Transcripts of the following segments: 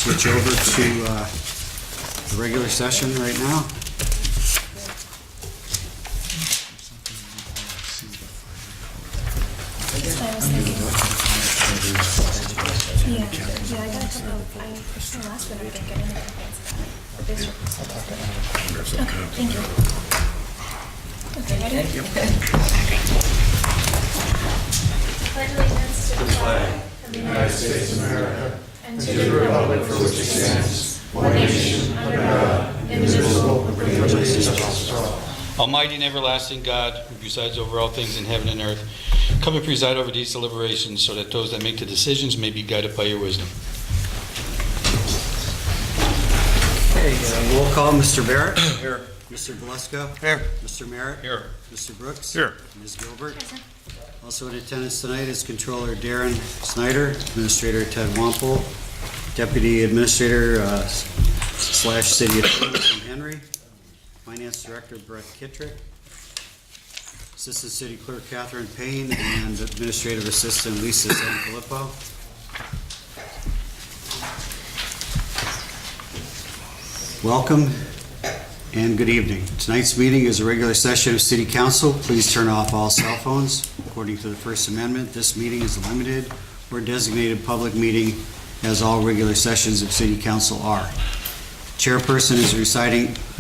switch over to the regular session right now. Yeah, I got a couple of last one I didn't get any complaints about. But this one. Okay, thank you. Okay, ready? Thank you. Pledge allegiance to the flag of the United States of America and to the republic for which it stands, one nation, under God, indivisible, with liberty and justice for all. Almighty and everlasting God, who presides over all things in heaven and earth, come and preside over these deliberations so that those that make the decisions may be guided by your wisdom. Okay, roll call. Mr. Barrett? Here. Mr. Galesko? Here. Mr. Merritt? Here. Mr. Brooks? Here. Ms. Gilbert? Also in attendance tonight is Controller Darren Snyder, Administrator Ted Wampel, Deputy Administrator slash City Attorney Tim Henry, Finance Director Brett Kittrick, Assistant City Clerk Catherine Payne, and Administrative Assistant Lisa Sanfilippo. Welcome and good evening. Tonight's meeting is a regular session of City Council. Please turn off all cell phones. According to the First Amendment, this meeting is a limited or designated public meeting, as all regular sessions of City Council are. Chairperson is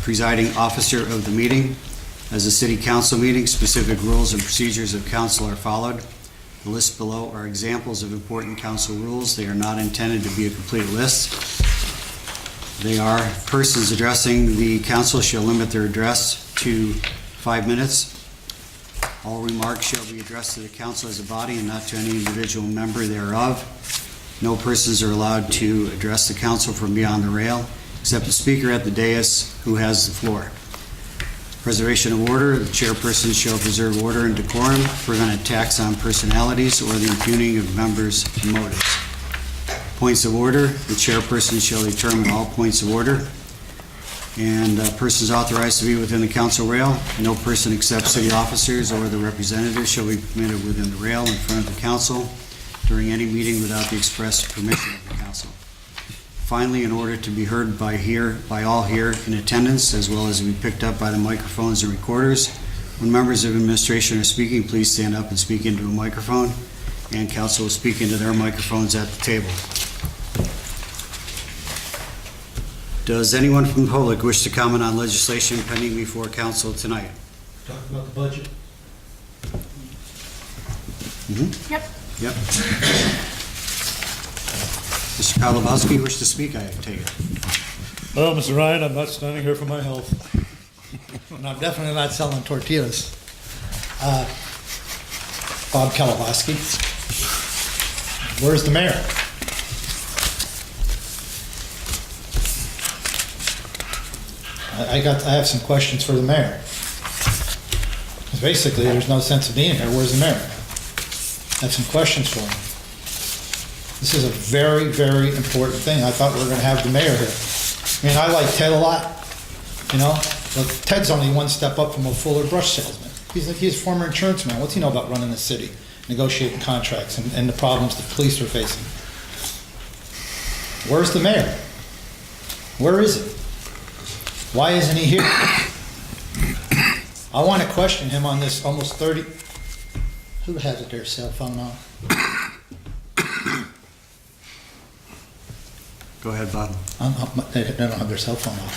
presiding officer of the meeting. As a City Council meeting, specific rules and procedures of council are followed. The list below are examples of important council rules. They are not intended to be a complete list. They are: persons addressing the council shall limit their address to 5 minutes. All remarks shall be addressed to the council as a body and not to any individual member thereof. No persons are allowed to address the council from beyond the rail, except the speaker at the dais who has the floor. Preservation of order: the chairperson shall preserve order and decorum, prevent attacks on personalities or the impugning of members' motives. Points of order: the chairperson shall determine all points of order. And persons authorized to be within the council rail: no person except city officers or the representatives shall be permitted within the rail in front of the council during any meeting without the express permission of the council. Finally, in order to be heard by all here in attendance, as well as to be picked up by the microphones and recorders, when members of administration are speaking, please stand up and speak into a microphone, and council will speak into their microphones at the table. Does anyone from the public wish to comment on legislation pending before council tonight? Talk about the budget. Yep. Yep. Mr. Kalabowski, wish to speak, I take it. Well, Mr. Ryan, I'm not standing here for my health. And I'm definitely not selling tortillas. Bob Kalabowski. Where's the mayor? I have some questions for the mayor. 'Cause basically, there's no sense of being here. Where's the mayor? I have some questions for him. This is a very, very important thing. I thought we were going to have the mayor here. I mean, I like Ted a lot, you know, but Ted's only one step up from a Fuller brush salesman. He's a former insurance man. What's he know about running the city, negotiating contracts, and the problems the police are facing? Where's the mayor? Where is he? Why isn't he here? I want to question him on this almost 30... Who has their cell phone on? Go ahead, Bob. They don't have their cell phone on.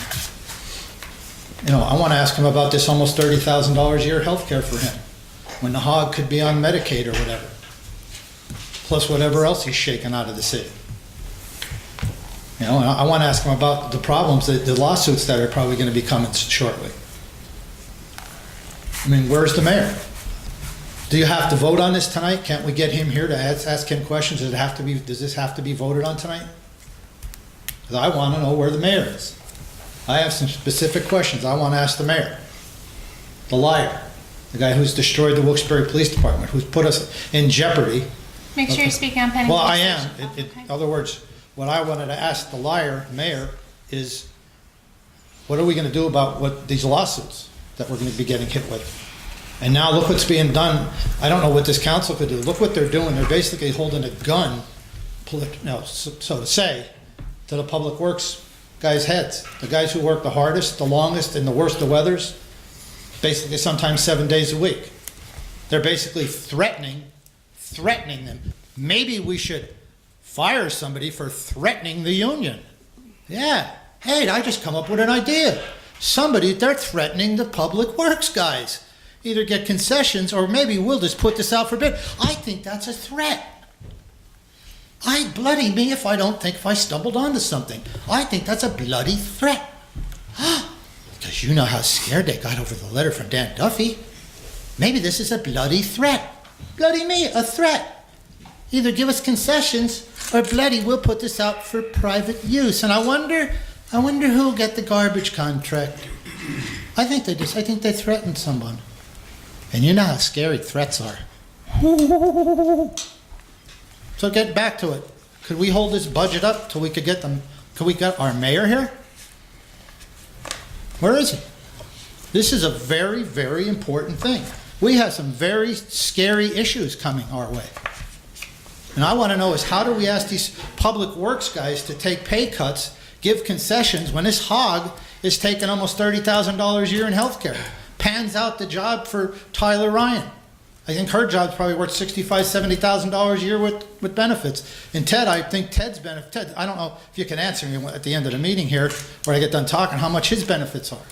You know, I want to ask him about this almost $30,000 a year health care for him, when the hog could be on Medicaid or whatever, plus whatever else he's shaking out of the city. You know, and I want to ask him about the problems, the lawsuits that are probably going to be coming shortly. I mean, where's the mayor? Do you have to vote on this tonight? Can't we get him here to ask him questions? Does this have to be voted on tonight? Because I want to know where the mayor is. I have some specific questions I want to ask the mayor. The liar, the guy who's destroyed the Wilkes-Barre Police Department, who's put us in jeopardy. Make sure you speak on pending. Well, I am. legislation. In other words, what I wanted to ask the mayor, is what are we going to do about these lawsuits that we're going to be getting hit with? And now look what's being done. I don't know what this council could do. Look what they're doing. They're basically holding a gun, so to say, to the public works guys' heads. The guys who work the hardest, the longest, and the worst of weathers, basically sometimes 7 days a week. They're basically threatening them. Maybe we should fire somebody for threatening the union. Yeah. Hey, I just come up with an idea. They're threatening the public works guys. Either get concessions or maybe we'll just put this out for bid. I think that's a threat. Bloody me if I stumbled onto something. I think that's a bloody threat. Because you know how scared they got over the letter from Dan Duffy. Maybe this is a bloody threat. Bloody me, a threat. Either give us concessions or bloody we'll put this out for private use. And I wonder who'll get the garbage contract. I think they threatened someone. And you know how scary threats are. So get back to it. Could we hold this budget up till we could get them? Could we get our mayor here? Where is he? This is a very, very important thing. We have some very scary issues coming our way. And I want to know is how do we ask these public works guys to take pay cuts, give concessions when this hog is taking almost $30,000 a year in health care? Pans out the job for Tyler Ryan. I think her job's probably worth $65,000, $70,000 a year with benefits. And Ted, I think Ted's benefit. Ted, I don't know if you can answer me at the end of the meeting here, when I get done talking, how much his benefits are.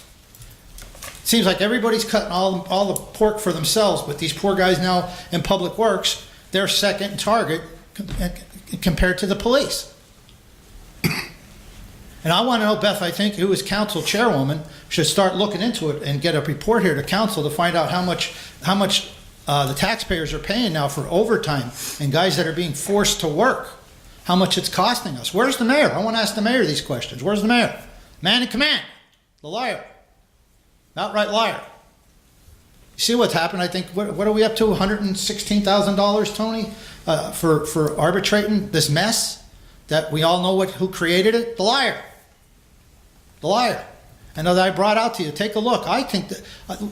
Seems like everybody's cutting all the pork for themselves, but these poor guys now in public works, they're second target compared to the police. And I want to know, Beth, I think, who is council chairwoman, should start looking into it and get a report here to council to find out how much the taxpayers are paying now for overtime and guys that are being forced to work. How much it's costing us. Where's the mayor? I want to ask the mayor these questions. Where's the mayor? Man in command. The liar. Outright liar. You see what's happened? I think, what are we up to? $116,000, Tony, for arbitrating this mess that we all know who created it? The liar. The liar. And that I brought out to you, take a look. I think that,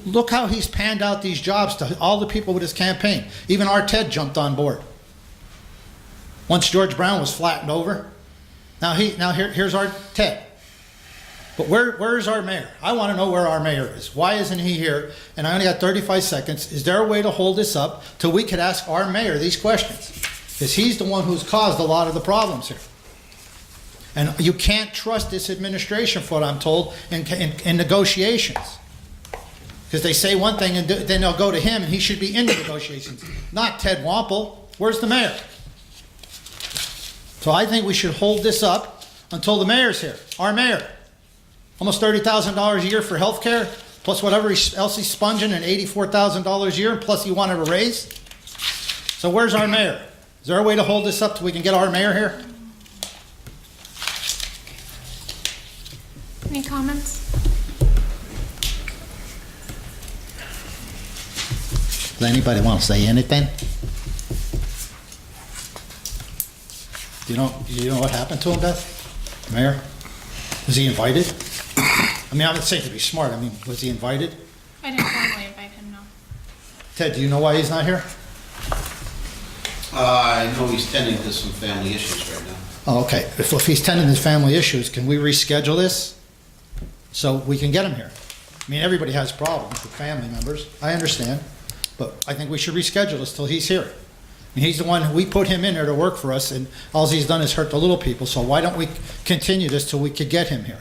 look how he's panned out these jobs to all the people with his campaign. Even our Ted jumped on board. Once George Brown was flattened over, here's our Ted. But where's our mayor? I want to know where our mayor is. Why isn't he here? And I only got 35 seconds. Is there a way to hold this up till we could ask our mayor these questions? Because he's the one who's caused a lot of the problems here. And you can't trust this administration, for what I'm told, in negotiations. Because they say one thing and then they'll go to him and he should be in the negotiations, not Ted Wampel. Where's the mayor? So I think we should hold this up until the mayor's here, our mayor. Almost $30,000 a year for health care, plus whatever else he's sponging, and $84,000 a year, plus he wanted a raise. So where's our mayor? Is there a way to hold this up till we can get our mayor here? Any comments? Does anybody want to say anything? Do you know what happened to him, Beth? Mayor? Was he invited? I mean, I'm not saying to be smart. I mean, was he invited? I didn't formally invite him, no. Ted, do you know why he's not here? I know he's tending to some family issues right now. Oh, okay. If he's tending to his family issues, can we reschedule this so we can get him here? I mean, everybody has problems with family members. I understand. But I think we should reschedule this till he's here. I mean, he's the one, we put him in there to work for us, and all he's done is hurt the little people. So why don't we continue this till we could get him here?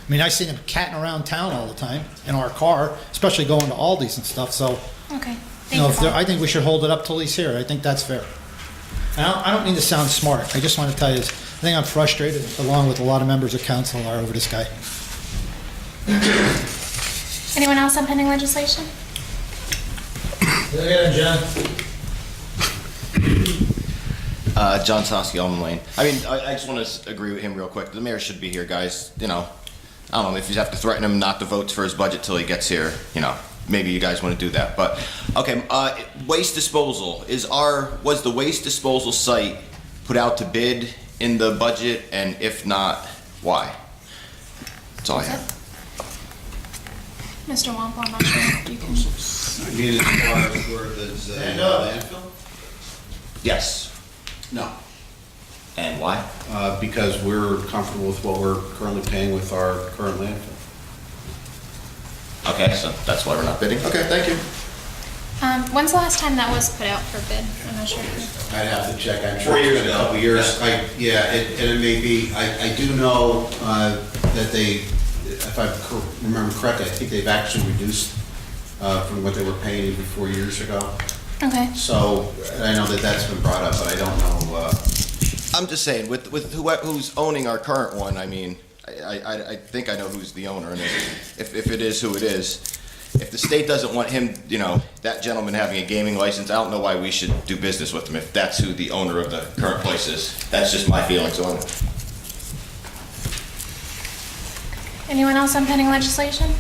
I mean, I seen him catting around town all the time in our car, especially going to Aldi's and stuff. So, Okay, you know, thank you. I think we should hold it up till he's here. I think that's fair. And I don't mean to sound smart. I just want to tell you this. I think I'm frustrated, along with a lot of members of council, are over this guy. Anyone else on pending legislation? John Sosky, Almond Lane. I mean, I just want to agree with him real quick. The mayor should be here, guys. You know, I don't know if you have to threaten him not to vote for his budget till he gets here. You know, maybe you guys want to do that. But okay, waste disposal was the waste disposal site put out to bid in the budget, and if not, why? That's all I have. Mr. Wampel, I'm not sure if you can. I mean, as far as where there's landfill? Yes. No. And why? Because we're comfortable with what we're currently paying with our current landfill. Okay, so that's why we're not bidding? Okay, thank you. When's the last time that was put out for bid? I'm not sure. I'd have to check, I'm sure 4 it's years been a ago. couple years. Yeah. And it may be, I do know that they, if I remember correctly, I think they've actually reduced from what they were paying even 4 years ago. Okay. So, I know that that's been brought up, but I don't know, I'm just saying, with who's owning our current one, I mean, I think I know who's the owner, and if it is who it is, if the state doesn't want him, that gentleman having a gaming license, I don't know why we should do business with him if that's who the owner of the current place is. That's just my feelings on it. Anyone else on pending legislation?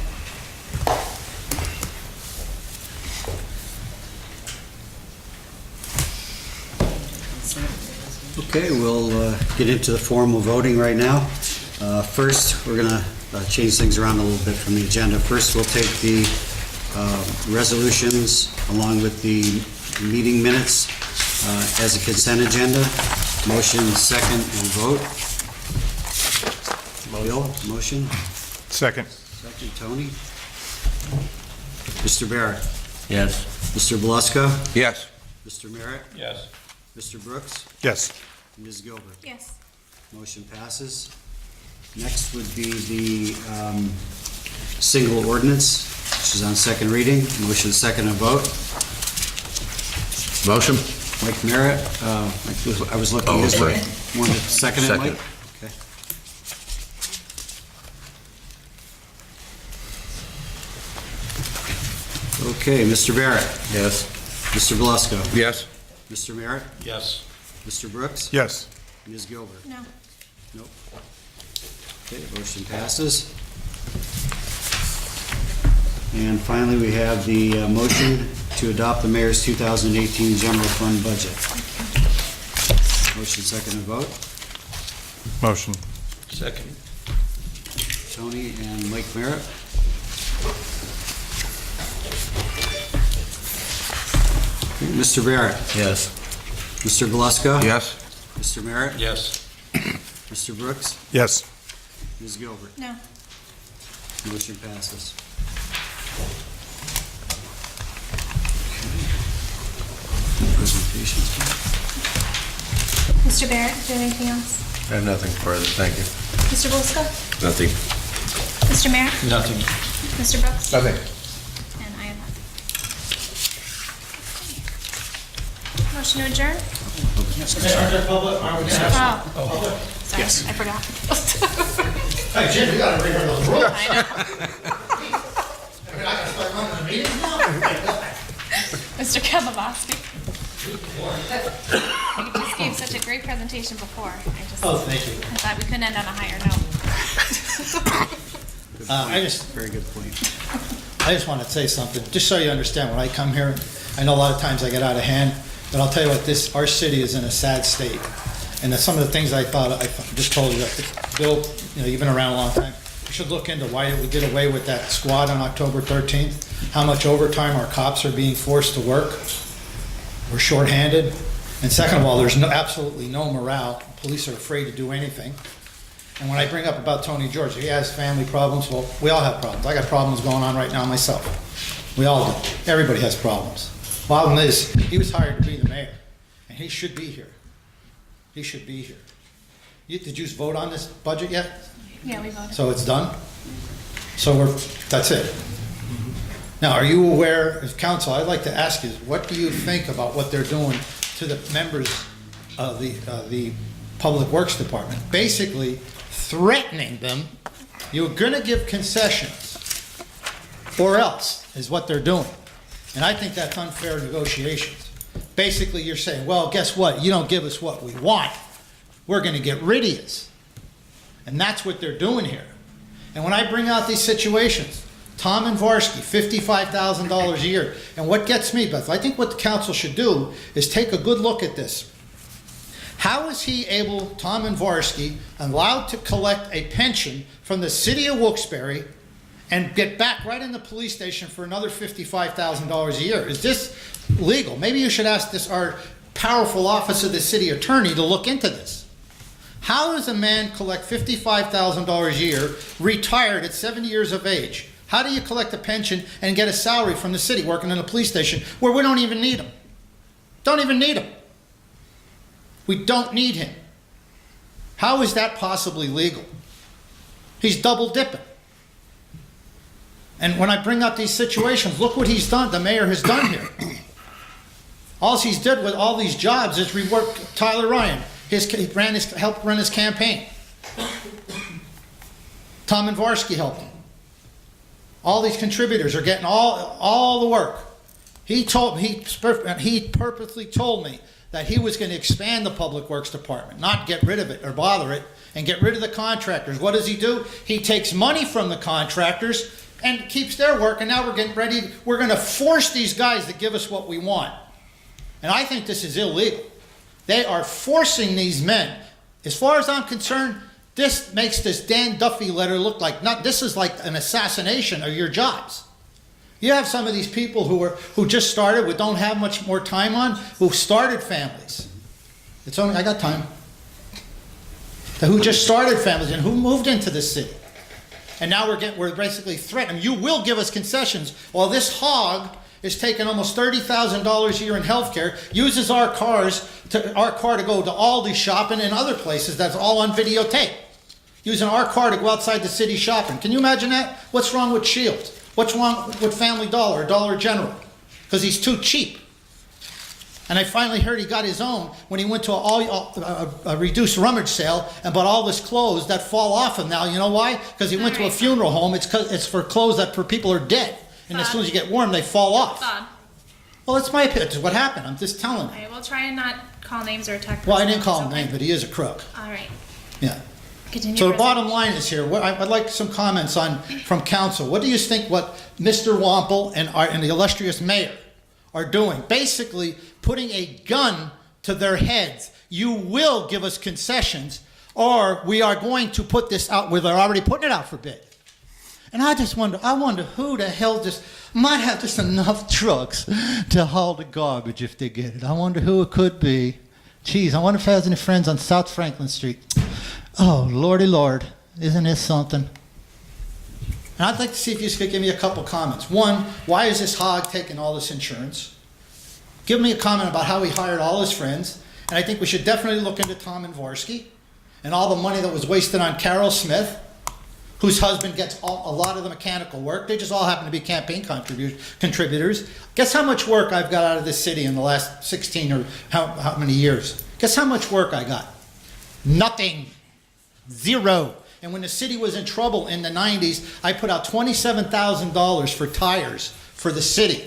Okay, we'll get into the formal voting right now. First, we're going to change things around a little bit from the agenda. First, we'll take the resolutions along with the meeting minutes as a consent agenda. Motion, second, and vote. Bill, motion. Second. Second, Tony. Mr. Barrett. Yes. Mr. Beluska. Yes. Mr. Merritt. Yes. Mr. Brooks. Yes. Ms. Gilbert. Yes. Motion passes. Next would be the single ordinance, which is on second reading. Motion, second, and vote. Motion? Mike Merritt, I was looking Oh, at sorry. one to second it, Mike? Second. Okay. Okay, Mr. Barrett. Yes. Mr. Beluska. Yes. Mr. Merritt. Yes. Mr. Brooks. Yes. Ms. Gilbert. No. Nope. Okay, motion passes. And finally, we have the motion to adopt the mayor's 2018 general fund budget. Motion, second, and vote. Motion. Second. Tony and Mike Merritt. Okay, Mr. Barrett. Yes. Mr. Beluska. Yes. Mr. Merritt. Yes. Mr. Brooks. Yes. Ms. Gilbert. No. Motion passes. Presentations. Mr. Barrett, do you have anything else? I have nothing further, thank you. Mr. Beluska? Nothing. Mr. Merritt? Nothing. Mr. Brooks? Nothing. And I have nothing. Motion to adjourn? Oh. Sorry, I forgot. Hey, Jim, you gotta read those rules. I know. I mean, I gotta start running the meeting now? Mr. Kavaloski. You just gave such a great presentation before. Oh, thank you. I thought we couldn't end on a higher note. Very good point. I just want to say something, just so you understand, when I come here, I know a lot of times I get out of hand, but I'll tell you what, our city is in a sad state. And some of the things I just told you, Bill, you've been around a long time, we should look into why we did away with that squad on October 13th, how much overtime our cops are being forced to work. We're shorthanded. And second of all, there's absolutely no morale. Police are afraid to do anything. And when I bring up about Tony George, he has family problems. Well, we all have problems. I got problems going on right now myself. We all do. Everybody has problems. Problem is, he was hired to be the mayor, and he should be here. He should be here. Did you vote on this budget yet? Yeah, we voted. So it's done? So that's it. Now, are you aware, as council, I'd like to ask you, what do you think about what they're doing to the members of the Public Works Department? Basically threatening them, you're gonna give concessions, or else, is what they're doing. And I think that's unfair negotiations. Basically, you're saying, well, guess what? You don't give us what we want, we're gonna get rid of you. And that's what they're doing here. And when I bring out these situations, Tom and Varsky, $55,000 a year. And what gets me, Beth, I think what the council should do is take a good look at this. How is he able, Tom and Varsky, allowed to collect a pension from the city of Wilkes-Barre and get back right in the police station for another $55,000 a year? Is this legal? Maybe you should ask our powerful office of the city attorney to look into this. How does a man collect $55,000 a year, retired at 70 years of age? How do you collect a pension and get a salary from the city working in a police station where we don't even need him? Don't even need him. We don't need him. How is that possibly legal? He's double dipping. And when I bring up these situations, look what he's done, the mayor has done here. All he's did with all these jobs is rework Tyler Ryan. He helped run his campaign. Tom Invarsky helped him. All these contributors are getting all the work. He purposely told me that he was going to expand the Public Works Department, not get rid of it or bother it, and get rid of the contractors. What does he do? He takes money from the contractors and keeps their work, and now we're getting ready. We're going to force these guys to give us what we want. And I think this is illegal. They are forcing these men. As far as I'm concerned, this makes this Dan Duffy letter look like, this is like an assassination of your jobs. You have some of these people who just started, who don't have much more time on, who started families. I got time. Who just started families and who moved into the city. And now we're basically threatening. You will give us concessions. While this hog is taking almost $30,000 a year in health care, uses our car to go to Aldi shopping and other places. That's all on videotape. Using our car to go outside the city shopping. Can you imagine that? What's wrong with Shields? What's wrong with Family Dollar or Dollar General? Because he's too cheap. And I finally heard he got his own when he went to a reduced rummage sale and bought all this clothes that fall off him now. You know why? Because he went to a funeral home. It's for clothes that for people are dead. And as soon as you get warm, they fall off. Bob. Well, that's my opinion. It's what happened. I'm just telling you. Okay, we'll try and not call names or attack. Well, I didn't call him okay? names, but he is a crook. All right. Yeah. Continue. So the bottom line is here, I'd like some comments from council. What do you think what Mr. Wampel and the illustrious mayor are doing? Basically putting a gun to their heads. You will give us concessions or we are going to put this out where they're already putting it out for bid. And I wonder who the hell might have just enough trucks to haul the garbage if they get it. I wonder who it could be. Geez, I wonder if I have any friends on South Franklin Street. Oh, Lordy Lord, isn't this something? And I'd like to see if you could give me a couple comments. One, why is this hog taking all this insurance? Give me a comment about how he hired all his friends. And I think we should definitely look into Tom Invarsky and all the money that was wasted on Carol Smith, whose husband gets a lot of the mechanical work. They just all happen to be campaign contributors. Guess how much work I've got out of this city in the last 16 or how many years? Guess how much work I got? Nothing. Zero. And when the city was in trouble in the 90s, I put out $27,000 for tires for the city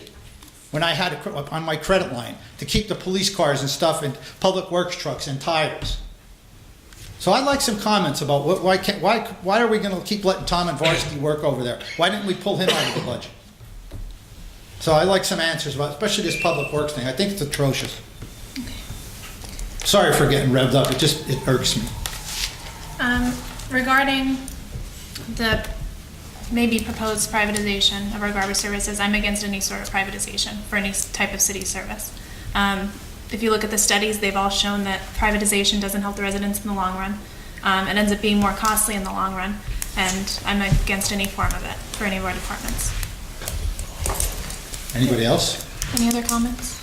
when I had it on my credit line to keep the police cars and stuff and public works trucks and tires. So I'd like some comments about why are we going to keep letting Tom Invarsky work over there? Why didn't we pull him out of the budget? So I'd like some answers about, especially this public works thing. I think it's atrocious. Okay. Sorry for getting revved up. It irks me. Regarding the maybe proposed privatization of our garbage services, I'm against any sort of privatization for any type of city service. If you look at the studies, they've all shown that privatization doesn't help the residents in the long run. It ends up being more costly in the long run, and I'm against any form of it for any of our departments. Anybody else? Any other comments?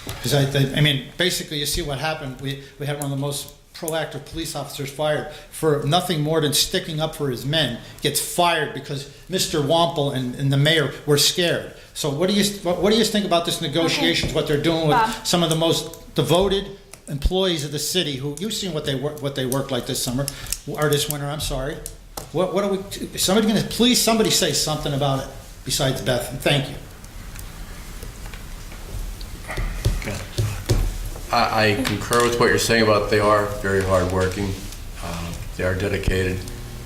Because I mean, basically, you see what happened. We had one of the most proactive police officers fired for nothing more than sticking up for his men. Gets fired because Mr. Wampel and the mayor were scared. So what do you think about this negotiations? Okay. What they're doing with Bob. some of the most devoted employees of the city who you've seen what they work like this summer or this winter. I'm sorry. What are we? Somebody say something about it besides Beth. And thank you. I concur with what you're saying about they are very hardworking. They are dedicated.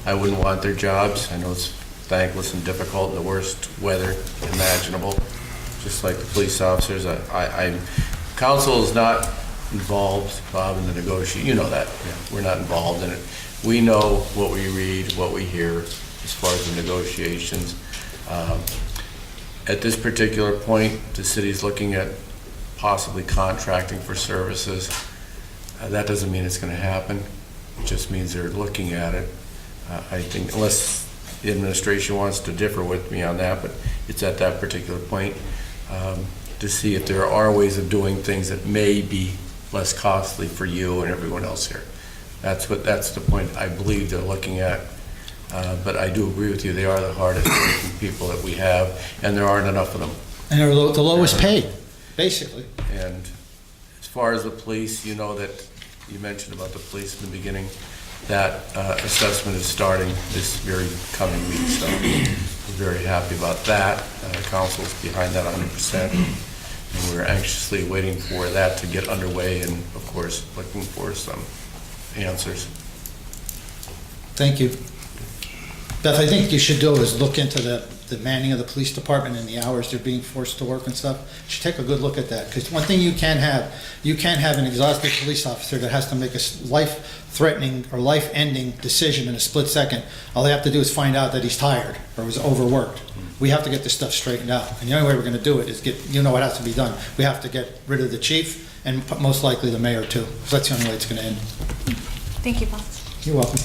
I wouldn't want their jobs. I know it's thankless and difficult in the worst weather imaginable, just like the police officers. Council is not involved, Bob, in the negotiation. You know that. Yeah. We're not involved in it. We know what we read, what we hear as far as the negotiations. At this particular point, the city's looking at possibly contracting for services. That doesn't mean it's going to happen. It just means they're looking at it. I think, unless the administration wants to differ with me on that, but it's at that particular point, to see if there are ways of doing things that may be less costly for you and everyone else here. That's the point I believe they're looking at. But I do agree with you, they are the hardest working people that we have, and there aren't enough of them. And they're the lowest paid, basically. And as far as the police, you know that, you mentioned about the police in the beginning, that assessment is starting this very coming week, so we're very happy about that. Council's behind that 100%, and we're anxiously waiting for that to get underway, and of course, looking for some answers. Thank you. Beth, I think you should do is look into the manning of the police department and the hours they're being forced to work and stuff. You should take a good look at that, because one thing you can't have an exhausted police officer that has to make a life-threatening or life-ending decision in a split second. All they have to do is find out that he's tired or was overworked. We have to get this stuff straightened out, and the only way we're going to do it is what has to be done. We have to get rid of the chief and most likely the mayor too. So that's the only way it's going to end. Thank you, Paul. You're welcome.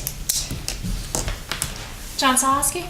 John Sahoski?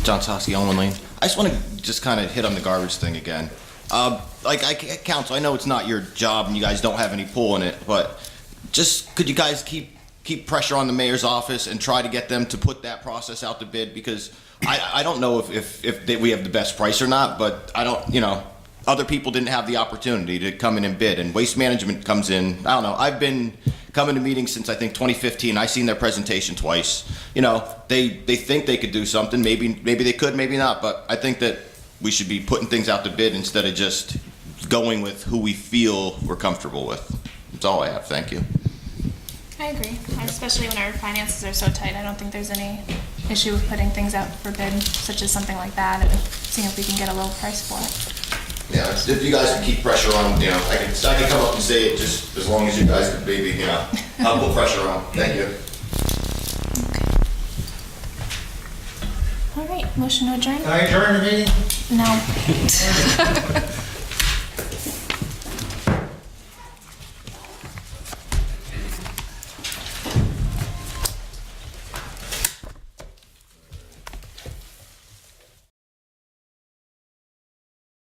John Toski, Owen Lane. I just want to just kind of hit on the garbage thing again. Council, I know it's not your job and you guys don't have any pull in it, but just could you guys keep pressure on the mayor's office and try to get them to put that process out to bid? Because I don't know if we have the best price or not, but I don't, other people didn't have the opportunity to come in and bid, and Waste Management comes in. I don't know. I've been coming to meetings since I think 2015. I've seen their presentation twice. They think they could do something. Maybe they could, maybe not. But I think that we should be putting things out to bid instead of just going with who we feel we're comfortable with. That's all I have. Thank you. I agree, especially when our finances are so tight. I don't think there's any issue with putting things out for bid, such as something like that, and seeing if we can get a low price for it. Yeah, if you guys can keep pressure on, I can come up and say it just as long as you guys can maybe, I'll put pressure on. Thank you. All right, motion to adjourn? Can I adjourn the meeting? No.